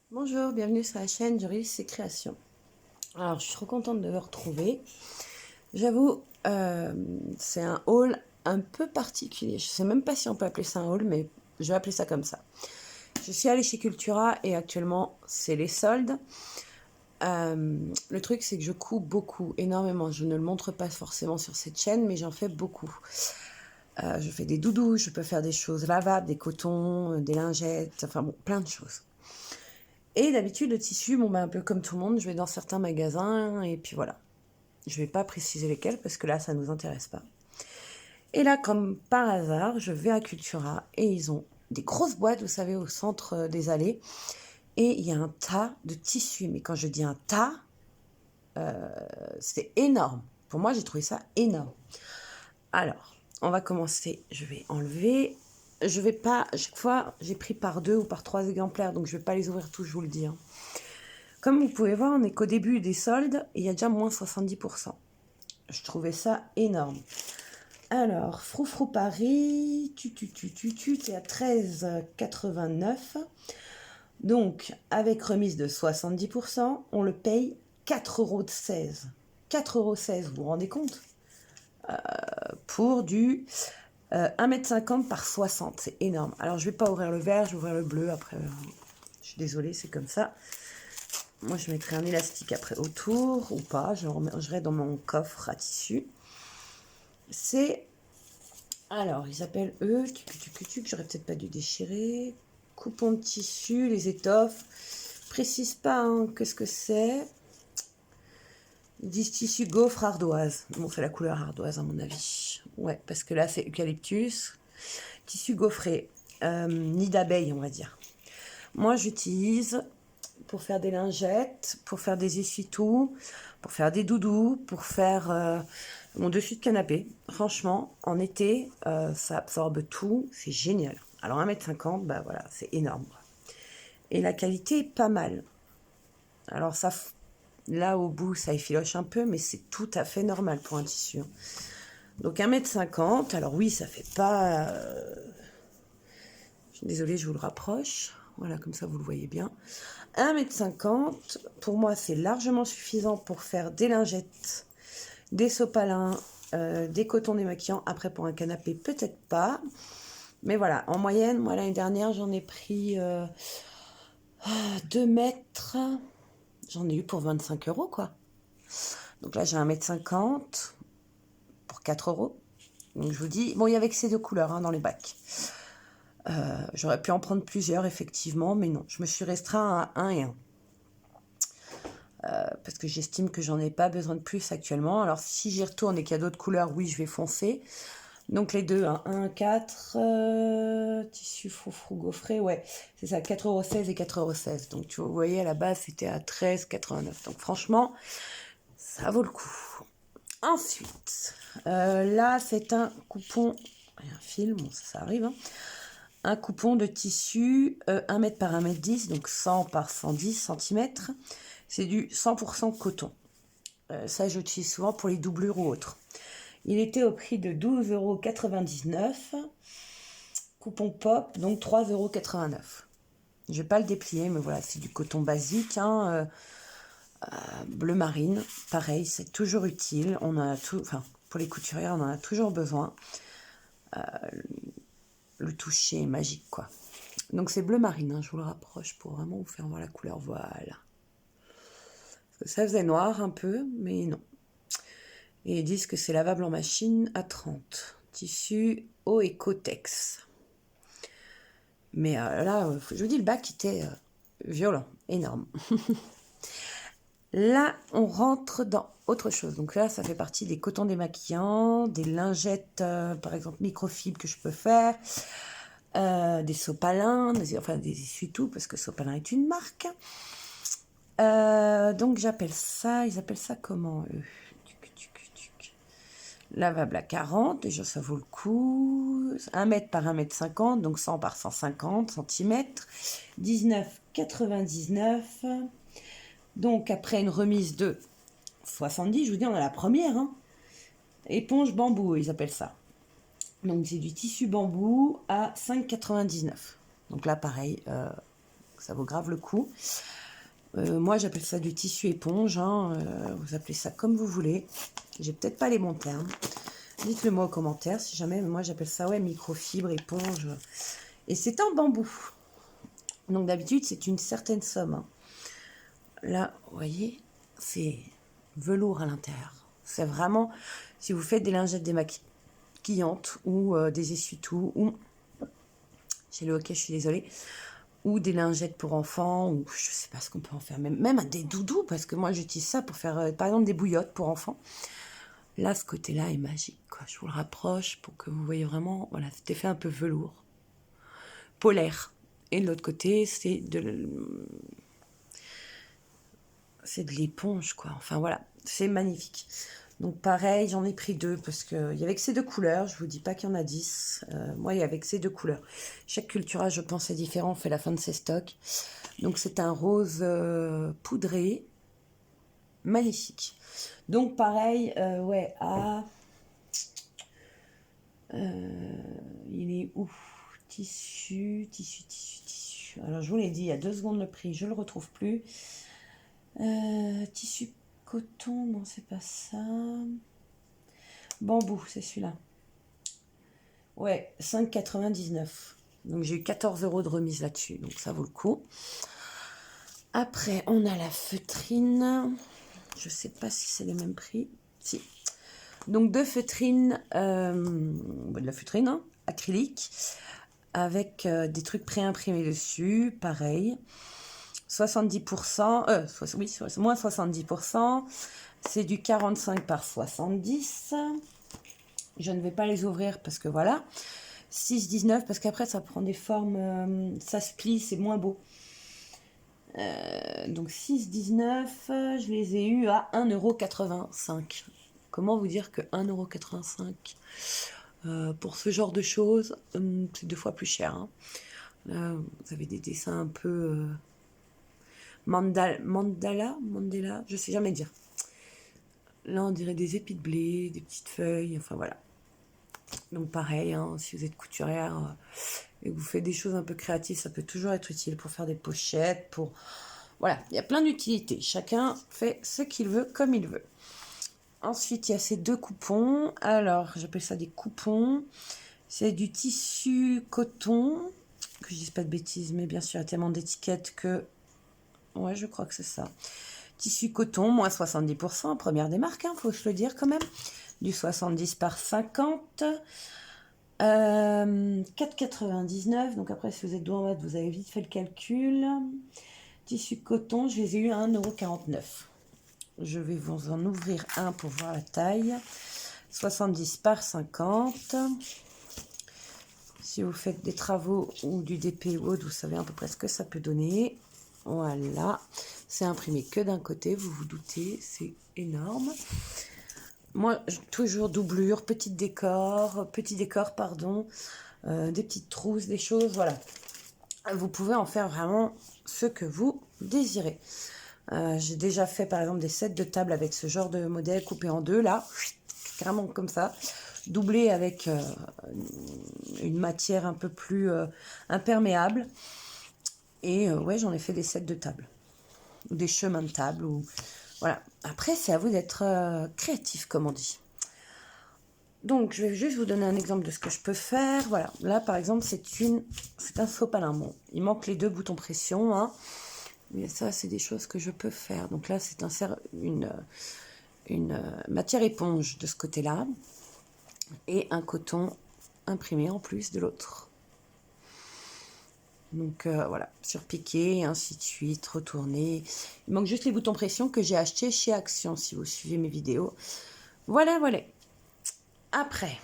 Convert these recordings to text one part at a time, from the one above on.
Bonjour, bienvenue sur la chaîne Joris et Créations. Alors, je suis trop contente de vous retrouver. J'avoue, c'est un haul un peu particulier. Je ne sais même pas si on peut appeler ça un haul, mais je vais appeler ça comme ça. Je suis allée chez Cultura et actuellement, c'est les soldes. Le truc, c'est que je couds beaucoup, énormément. Je ne le montre pas forcément sur cette chaîne, mais j'en fais beaucoup. Je fais des doudous, je peux faire des choses lavables, des cotons, des lingettes, enfin bon, plein de choses. Et d'habitude, le tissu, bon, un peu comme tout le monde, je vais dans certains magasins et puis voilà. Je ne vais pas préciser lesquels parce que là, ça ne nous intéresse pas. Et là, comme par hasard, je vais à Cultura et ils ont des grosses boîtes, vous savez, au centre des allées. Et il y a un tas de tissus. Mais quand je dis un tas, c'est énorme. Pour moi, j'ai trouvé ça énorme. Alors, on va commencer. Je vais enlever. Je vais pas, à chaque fois, j'ai pris par 2 ou par 3 exemplaires, donc je ne vais pas les ouvrir tous, je vous le dis. Comme vous pouvez voir, on n'est qu'au début des soldes et il y a déjà moins 70%. Je trouvais ça énorme. Alors, Froufrou Paris, t'es à 13,89. Donc, avec remise de 70%, on le paye 4,16 €. 4,16 €, vous vous rendez compte? Pour du 1,50 m par 60, c'est énorme. Alors, je ne vais pas ouvrir le vert, je vais ouvrir le bleu après. Je suis désolée, c'est comme ça. Moi, je mettrai un élastique après autour ou pas. Je rangerai dans mon coffre à tissu. C'est... Alors, ils appellent eux... J'aurais peut-être pas dû déchirer. Coupons de tissu, les étoffes. Précise pas hein, qu'est-ce que c'est. Ils disent tissu gaufre ardoise. Bon, c'est la couleur ardoise à mon avis. Ouais, parce que là, c'est eucalyptus. Tissu gaufré. Nid d'abeille, on va dire. Moi, j'utilise... pour faire des lingettes, pour faire des essuie-tout, pour faire des doudous, pour faire mon dessus de canapé. Franchement, en été, ça absorbe tout, c'est génial. Alors 1,50 m, bah voilà, c'est énorme. Et la qualité est pas mal. Alors ça, là au bout, ça effiloche un peu, mais c'est tout à fait normal pour un tissu. Donc 1,50 m, alors oui, ça fait pas... Je suis désolée, je vous le rapproche. Voilà, comme ça vous le voyez bien. 1,50 m, pour moi, c'est largement suffisant pour faire des lingettes, des sopalins, des cotons démaquillants. Après, pour un canapé, peut-être pas. Mais voilà, en moyenne, moi, l'année dernière, j'en ai pris 2 mètres. J'en ai eu pour 25 €, quoi. Donc là, j'ai 1,50 m pour 4 €. Donc je vous dis, bon, il y avait que ces deux couleurs hein, dans les bacs. J'aurais pu en prendre plusieurs, effectivement, mais non. Je me suis restreint à 1 et 1. Parce que j'estime que j'en ai pas besoin de plus actuellement. Alors si j'y retourne et qu'il y a d'autres couleurs, oui, je vais foncer. Donc les deux, hein, 1, 4, tissu froufrou gaufré, ouais, c'est ça, 4,16 € et 4,16 €. Donc vous voyez, à la base, c'était à 13,89 €. Donc franchement, ça vaut le coup. Ensuite, là, c'est un coupon, un fil, bon, ça arrive, hein. Un coupon de tissu 1 m par 1,10 m, donc 100 par 110 cm. C'est du 100% coton. Ça, j'utilise souvent pour les doublures ou autres. Il était au prix de 12,99 €. Coupon pop, donc 3,89 €. Je ne vais pas le déplier, mais voilà, c'est du coton basique. Hein, bleu marine, pareil, c'est toujours utile. On en a tout, enfin, pour les couturières, on en a toujours besoin. Le toucher est magique, quoi. Donc c'est bleu marine, hein, je vous le rapproche pour vraiment vous faire voir la couleur. Voilà. Ça faisait noir un peu, mais non. Et ils disent que c'est lavable en machine à 30. Tissu eau et Cotex. Mais là, je vous dis, le bac était violent, énorme. Là, on rentre dans autre chose. Donc là, ça fait partie des cotons démaquillants, des lingettes, par exemple, microfibres que je peux faire, des sopalins, enfin des essuie-tout, parce que Sopalin est une marque. Donc j'appelle ça, ils appellent ça comment eux? Lavable à 40, déjà ça vaut le coup. 1 m par 1,50 m, donc 100 par 150 cm. 19,99 €. Donc après une remise de 70, je vous dis, on a la première. Hein. Éponge bambou, ils appellent ça. Donc c'est du tissu bambou à 5,99 €. Donc là pareil, ça vaut grave le coup. Moi, j'appelle ça du tissu éponge, hein. Vous appelez ça comme vous voulez. J'ai peut-être pas les bons termes. Dites-le moi en commentaire si jamais. Moi, j'appelle ça, ouais, microfibre, éponge. Et c'est en bambou. Donc, d'habitude, c'est une certaine somme, hein. Là, vous voyez, c'est velours à l'intérieur. C'est vraiment, si vous faites des lingettes démaquillantes ou des essuie-tout, ou, j'ai le hockey, je suis désolée, ou des lingettes pour enfants, ou je sais pas ce qu'on peut en faire, même des doudous, parce que moi, j'utilise ça pour faire, par exemple, des bouillottes pour enfants. Là, ce côté-là est magique, quoi. Je vous le rapproche pour que vous voyez vraiment, voilà, cet effet un peu velours, polaire. Et de l'autre côté, c'est de l'éponge, quoi. Enfin, voilà, c'est magnifique. Donc, pareil, j'en ai pris 2 parce qu'il y avait que ces 2 couleurs. Je vous dis pas qu'il y en a 10. Moi, il y avait que ces 2 couleurs. Chaque Cultura, je pense, est différent. On fait la fin de ses stocks. Donc, c'est un rose poudré. Magnifique. Donc, pareil, ouais, il est où? Tissu. Alors, je vous l'ai dit, il y a 2 secondes le prix. Je le retrouve plus. Tissu coton, non, c'est pas ça. Bambou, c'est celui-là. Ouais, 5,99. Donc j'ai eu 14 € de remise là-dessus, donc ça vaut le coup. Après, on a la feutrine. Je sais pas si c'est les mêmes prix. Si. Donc 2 feutrines, de la feutrine, hein, acrylique, avec des trucs préimprimés dessus, pareil. 70%, oui, moins 70%. C'est du 45 par 70. Je ne vais pas les ouvrir parce que voilà. 6,19 parce qu'après ça prend des formes, ça se plie, c'est moins beau. Donc 6,19, je les ai eus à 1,85 €. Comment vous dire que 1,85 € pour ce genre de choses, c'est 2 fois plus cher, hein. Là, vous avez des dessins un peu mandala, je sais jamais dire. Là, on dirait des épis de blé, des petites feuilles, enfin voilà. Donc pareil, hein, si vous êtes couturière et que vous faites des choses un peu créatives, ça peut toujours être utile pour faire des pochettes, pour... Voilà, il y a plein d'utilités. Chacun fait ce qu'il veut, comme il veut. Ensuite, il y a ces 2 coupons. Alors, j'appelle ça des coupons. C'est du tissu coton, que je dise pas de bêtises, mais bien sûr, il y a tellement d'étiquettes que... Ouais, je crois que c'est ça. Tissu coton, moins 70%, première des marques, hein, faut se le dire quand même. Du 70 par 50. 4,99. Donc après, si vous êtes doué en maths, vous avez vite fait le calcul. Tissu coton, je les ai eu à 1,49 €. Je vais vous en ouvrir un pour voir la taille. 70 par 50. Si vous faites des travaux ou du DP ou autre, vous savez à peu près ce que ça peut donner. Voilà. C'est imprimé que d'un côté, vous vous doutez, c'est énorme. Moi, toujours doublure, petit décor, pardon, des petites trousses, des choses, voilà. Vous pouvez en faire vraiment ce que vous désirez. J'ai déjà fait par exemple des sets de table avec ce genre de modèle coupé en 2, là, carrément comme ça, doublé avec une matière un peu plus imperméable. Et ouais, j'en ai fait des sets de table, ou des chemins de table, ou... Voilà. Après, c'est à vous d'être créatif, comme on dit. Donc, je vais juste vous donner un exemple de ce que je peux faire. Voilà. Là, par exemple, c'est un sopalin. Bon, il manque les 2 boutons pression, hein. Mais ça, c'est des choses que je peux faire. Donc là, c'est une matière éponge de ce côté-là. Et un coton imprimé en plus de l'autre. Donc voilà, surpiqué, ainsi de suite, retourné. Il manque juste les boutons pression que j'ai achetés chez Action, si vous suivez mes vidéos. Voilà, voilà. Après,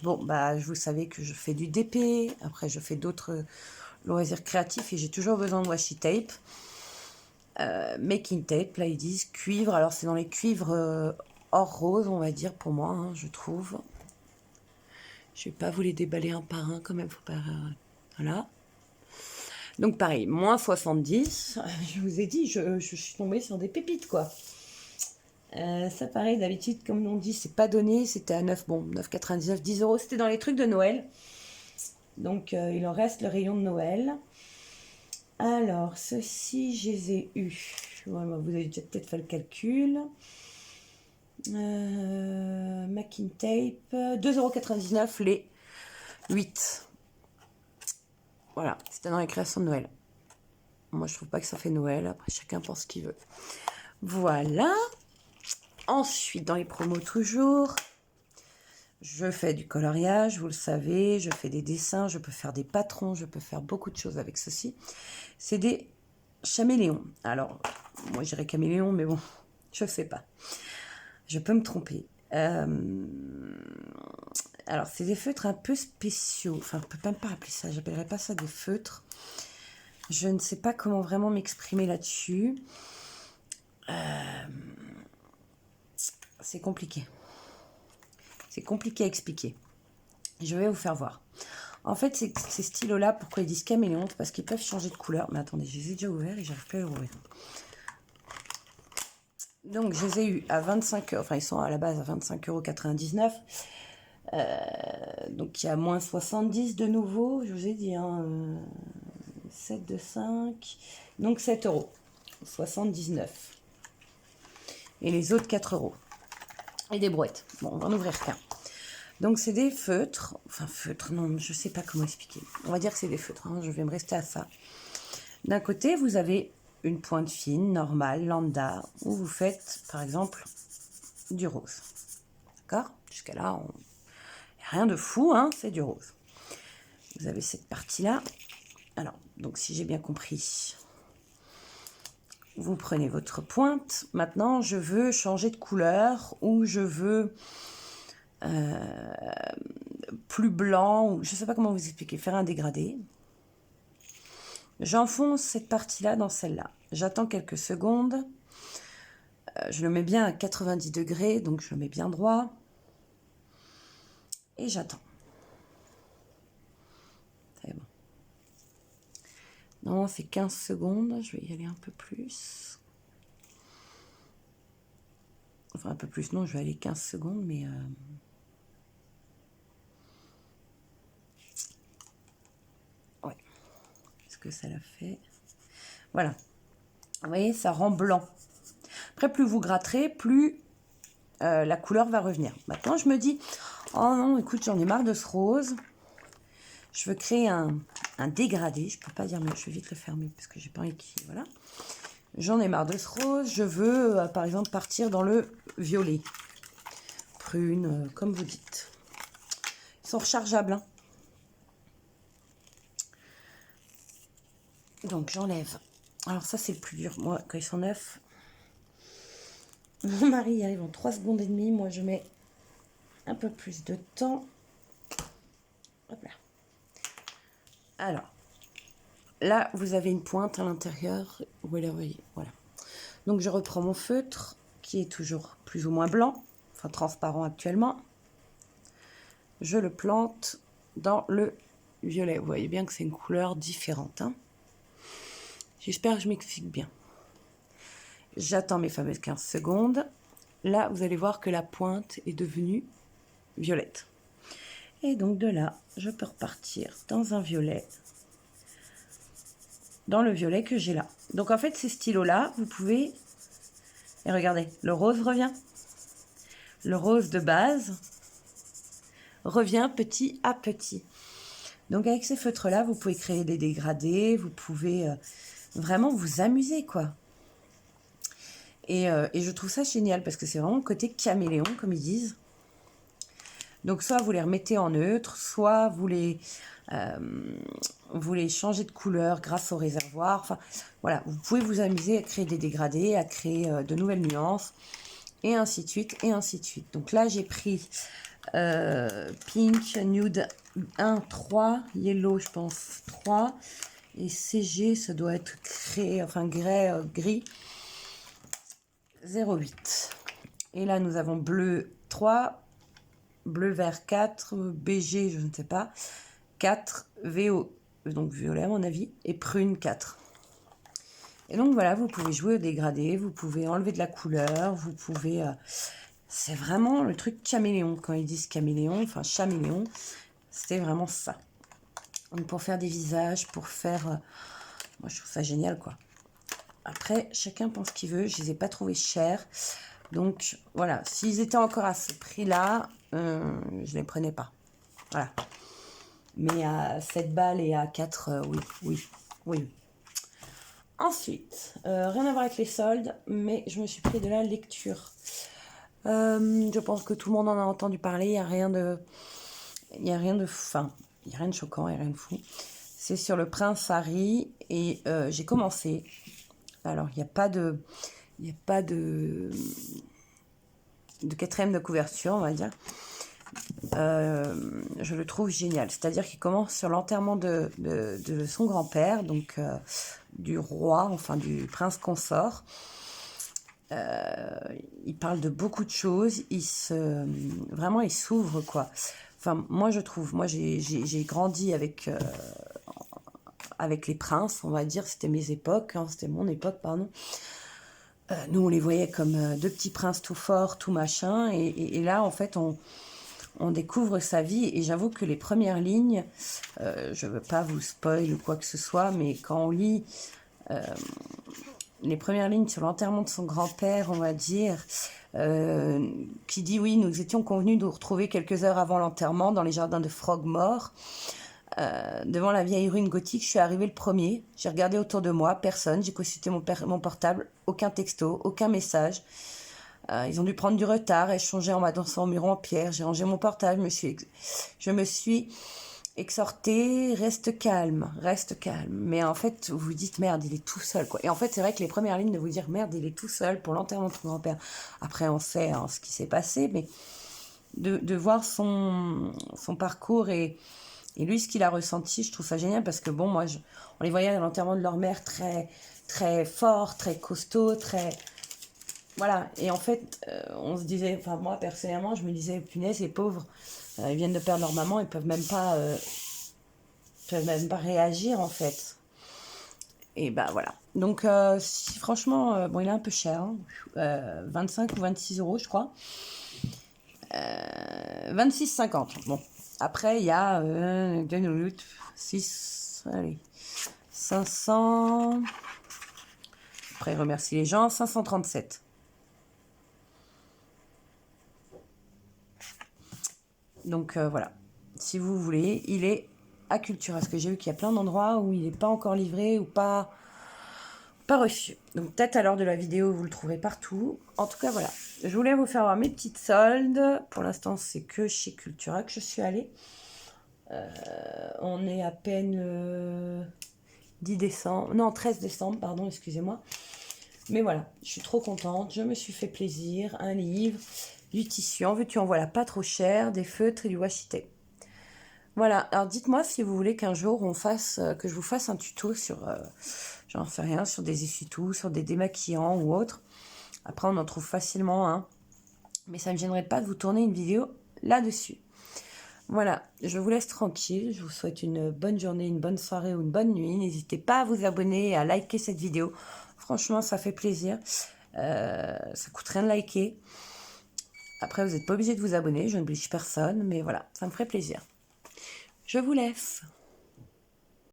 bon, bah, vous savez que je fais du DP. Après, je fais d'autres loisirs créatifs et j'ai toujours besoin de washi tape. Making tape, là, ils disent cuivre. Alors, c'est dans les cuivres or rose, on va dire, pour moi, hein, je trouve. Je vais pas vous les déballer un par un, quand même, faut pas... voilà. Donc pareil, moins 70. Je vous ai dit, je suis tombée sur des pépites, quoi. Ça pareil, d'habitude, comme on dit, c'est pas donné. C'était à 9,99, 10 €. C'était dans les trucs de Noël. Donc il en reste le rayon de Noël. Alors, ceux-ci, je les ai eus. Ouais, vous avez déjà peut-être fait le calcul. Macking Tape, 2,99 € les 8. Voilà, c'était dans les créations de Noël. Moi, je trouve pas que ça fait Noël. Après, chacun pense ce qu'il veut. Voilà. Ensuite, dans les promos toujours, je fais du coloriage, vous le savez. Je fais des dessins, je peux faire des patrons, je peux faire beaucoup de choses avec ceci. C'est des caméléons. Alors, moi, je dirais caméléon, mais bon, je sais pas. Je peux me tromper. Alors, c'est des feutres un peu spéciaux. Enfin, on peut même pas appeler ça. J'appellerais pas ça des feutres. Je ne sais pas comment vraiment m'exprimer là-dessus. C'est compliqué. C'est compliqué à expliquer. Je vais vous faire voir. En fait, ces stylos-là, pourquoi ils disent caméléon? Parce qu'ils peuvent changer de couleur. Mais attendez, je les ai déjà ouverts et j'arrive plus à les ouvrir. Donc, je les ai eus à 25 €. Enfin, ils sont à la base à 25,99 €. Donc, il y a moins 70 de nouveau. Je vous ai dit, hein, 7 de 5. Donc, 7,79 €. Et les autres, 4 €. Et des brouettes. Bon, on va en ouvrir qu'un. Donc, c'est des feutres. Enfin, feutres, non, je ne sais pas comment expliquer. On va dire que c'est des feutres. Hein, je vais me rester à ça. D'un côté, vous avez une pointe fine, normale, lambda, où vous faites, par exemple, du rose. D'accord? Jusqu'à là, rien de fou, hein, c'est du rose. Vous avez cette partie-là. Alors, donc, si j'ai bien compris, vous prenez votre pointe. Maintenant, je veux changer de couleur ou je veux plus blanc, ou je ne sais pas comment vous expliquer, faire un dégradé. J'enfonce cette partie-là dans celle-là. J'attends quelques secondes. Je le mets bien à 90 degrés, donc je le mets bien droit. Et j'attends. C'est bon. Non, c'est 15 secondes. Je vais y aller un peu plus. Enfin, un peu plus, non, je vais aller 15 secondes, mais... Ouais. Qu'est-ce que ça l'a fait? Voilà. Vous voyez, ça rend blanc. Après, plus vous gratterez, plus la couleur va revenir. Maintenant, je me dis, oh non, écoute, j'en ai marre de ce rose. Je veux créer un dégradé. Je peux pas dire, mais je vais vite le fermer parce que j'ai pas envie qu'il... Voilà. J'en ai marre de ce rose. Je veux, par exemple, partir dans le violet. Prune, comme vous dites. Ils sont rechargeables. Hein. Donc, j'enlève. Alors, ça, c'est le plus dur. Moi, quand ils sont neufs, mon mari y arrive en 3 secondes et demie. Moi, je mets un peu plus de temps. Hop là. Alors, là, vous avez une pointe à l'intérieur. Vous la voyez, voilà. Donc, je reprends mon feutre, qui est toujours plus ou moins blanc, enfin transparent actuellement. Je le plante dans le violet. Vous voyez bien que c'est une couleur différente. Hein. J'espère que je m'explique bien. J'attends mes fameuses 15 secondes. Là, vous allez voir que la pointe est devenue violette. Et donc, de là, je peux repartir dans un violet. Dans le violet que j'ai là. Donc, en fait, ces stylos-là, vous pouvez... Et regardez, le rose revient. Le rose de base revient petit à petit. Donc, avec ces feutres-là, vous pouvez créer des dégradés. Vous pouvez vraiment vous amuser, quoi. Et je trouve ça génial parce que c'est vraiment le côté caméléon, comme ils disent. Donc, soit vous les remettez en neutre, soit vous les changez de couleur grâce au réservoir. Enfin, voilà, vous pouvez vous amuser à créer des dégradés, à créer de nouvelles nuances, et ainsi de suite, et ainsi de suite. Donc là, j'ai pris Pink, Nude 1, 3, Yellow, je pense, 3, et CG, ça doit être gris, 0,8. Et là, nous avons bleu 3, bleu vert 4, BG, je ne sais pas, 4, VO, donc violet à mon avis, et prune 4. Et donc voilà, vous pouvez jouer au dégradé, vous pouvez enlever de la couleur, vous pouvez... c'est vraiment le truc caméléon. Quand ils disent caméléon, enfin chaméléon, c'était vraiment ça. Donc pour faire des visages, pour faire Moi, je trouve ça génial, quoi. Après, chacun pense ce qu'il veut. Je les ai pas trouvés chers. Donc, voilà. S'ils étaient encore à ce prix-là, je les prenais pas. Voilà. Mais à 7 balles et à 4, oui. Ensuite, rien à voir avec les soldes, mais je me suis pris de la lecture. Je pense que tout le monde en a entendu parler. Il n'y a rien de... Il n'y a rien de... Enfin, il n'y a rien de choquant, il n'y a rien de fou. C'est sur le prince Harry et j'ai commencé. Alors, il n'y a pas de... Il n'y a pas de quatrième de couverture, on va dire. Je le trouve génial. C'est-à-dire qu'il commence sur l'enterrement de son grand-père, donc du roi, enfin du prince consort. Il parle de beaucoup de choses. Vraiment, il s'ouvre, quoi. Enfin, moi, je trouve, moi, j'ai grandi avec les princes, on va dire. C'était mes époques, hein, c'était mon époque, pardon. Nous, on les voyait comme deux petits princes tout forts, tout machin. Et là, en fait, on découvre sa vie. Et j'avoue que les premières lignes, je ne veux pas vous spoil ou quoi que ce soit, mais quand on lit les premières lignes sur l'enterrement de son grand-père, on va dire, qui dit « Oui, nous étions convenus de nous retrouver quelques heures avant l'enterrement dans les jardins de Frogmore. Devant la vieille ruine gothique, je suis arrivée le premier. J'ai regardé autour de moi, personne. J'ai consulté mon portable, aucun texto, aucun message. Ils ont dû prendre du retard, échanger en m'adossant au mur en pierre. J'ai rangé mon portable, je me suis exhortée, reste calme. Mais en fait, vous vous dites, merde, il est tout seul, quoi. Et en fait, c'est vrai que les premières lignes de vous dire, merde, il est tout seul pour l'enterrement de son grand-père. Après, on sait hein, ce qui s'est passé, mais de voir son parcours et lui, ce qu'il a ressenti, je trouve ça génial parce que bon, moi, on les voyait à l'enterrement de leur mère très, très fort, très costaud, très... Voilà. Et en fait, on se disait, enfin, moi, personnellement, je me disais, punaise, les pauvres, ils viennent de perdre leur maman, ils peuvent même pas réagir, en fait. Et ben voilà. Donc, si, franchement, bon, il est un peu cher, hein, 25 ou 26 euros, je crois. 26,50. Bon. Après, il y a 6, allez, 500. Après, remercie les gens, 537. Donc voilà. Si vous voulez, il est à Cultura. Parce que j'ai vu qu'il y a plein d'endroits où il n'est pas encore livré ou pas reçu. Donc peut-être à l'heure de la vidéo, vous le trouverez partout. En tout cas, voilà. Je voulais vous faire voir mes petites soldes. Pour l'instant, c'est que chez Cultura que je suis allée. On est à peine 10 décembre. Non, 13 décembre, pardon, excusez-moi. Mais voilà, je suis trop contente. Je me suis fait plaisir. Un livre, du tissu. En veux-tu, en voilà, pas trop cher. Des feutres et du washi tape. Voilà, alors dites-moi si vous voulez qu'un jour que je vous fasse un tuto sur, j'en sais rien, sur des essuie-tout, sur des démaquillants ou autre. Après, on en trouve facilement, hein. Mais ça ne me gênerait pas de vous tourner une vidéo là-dessus. Voilà, je vous laisse tranquille. Je vous souhaite une bonne journée, une bonne soirée ou une bonne nuit. N'hésitez pas à vous abonner et à liker cette vidéo. Franchement, ça fait plaisir. Ça coûte rien de liker. Après, vous n'êtes pas obligé de vous abonner. Je n'oblige personne. Mais voilà, ça me ferait plaisir. Je vous laisse.